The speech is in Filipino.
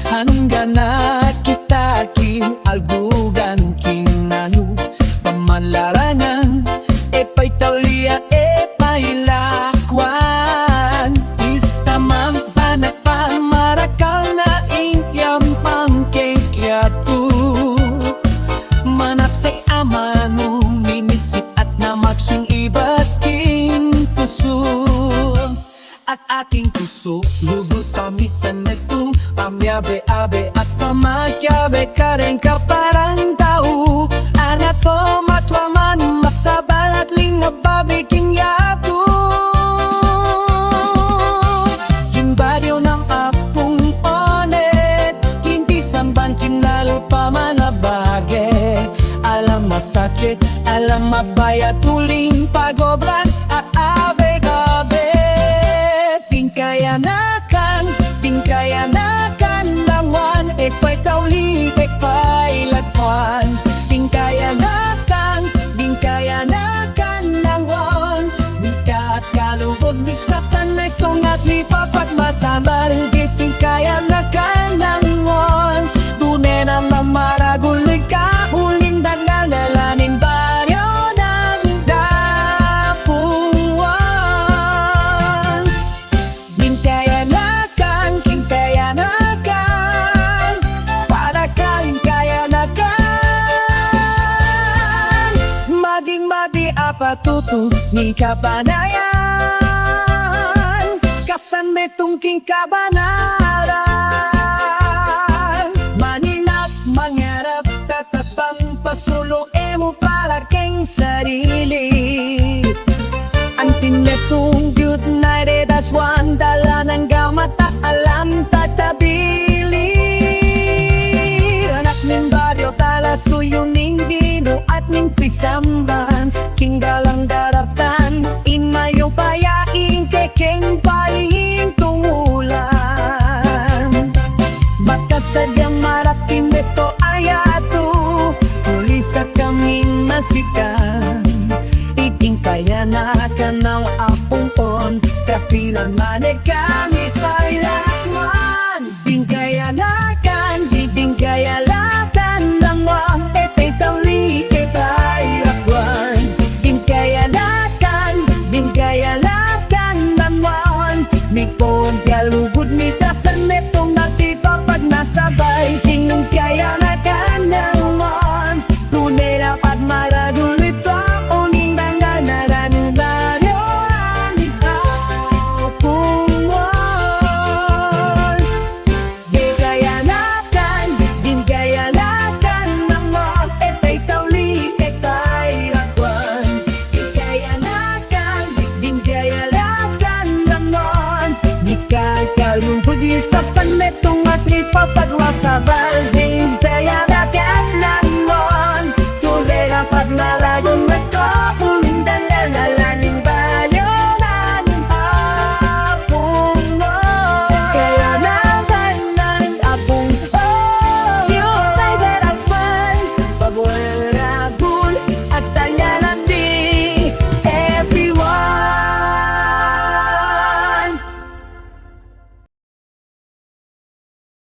Hanggang na kita kin algugan kinanu Pamalarangan epay taulia epay lakwan Istamang panagpan marakal na ingyam pangkekyatu Manap say amanu minisip at na magsing iba't king puso At ating puso lugot kami sa nagtung Pamyabe-abe at pamakyabe ka rin kaparang tao Anato matwaman masabal at lingababi king yato Yung baryo ng apong onet Hindi samban kinalo pa manabage Alam masakit, alam mabaya tuling pagobran At abe-gabe Tingkayanakan langwan Ekpay tauli, ekpay lagwan Tingkayanakan langwan Wika at kalugod Misasanay kong at lipapag masabar Gis tingkayanakan langwan Tunay na mamaragulig ka Huling dangal dalanin baryo ng dapuan Tingkayanakan Para kain kayanakan Maging madi apatuto ni kabanayan Kasan metong king kabanaran Maninap mangarap tatatang pasulo emo para king sarili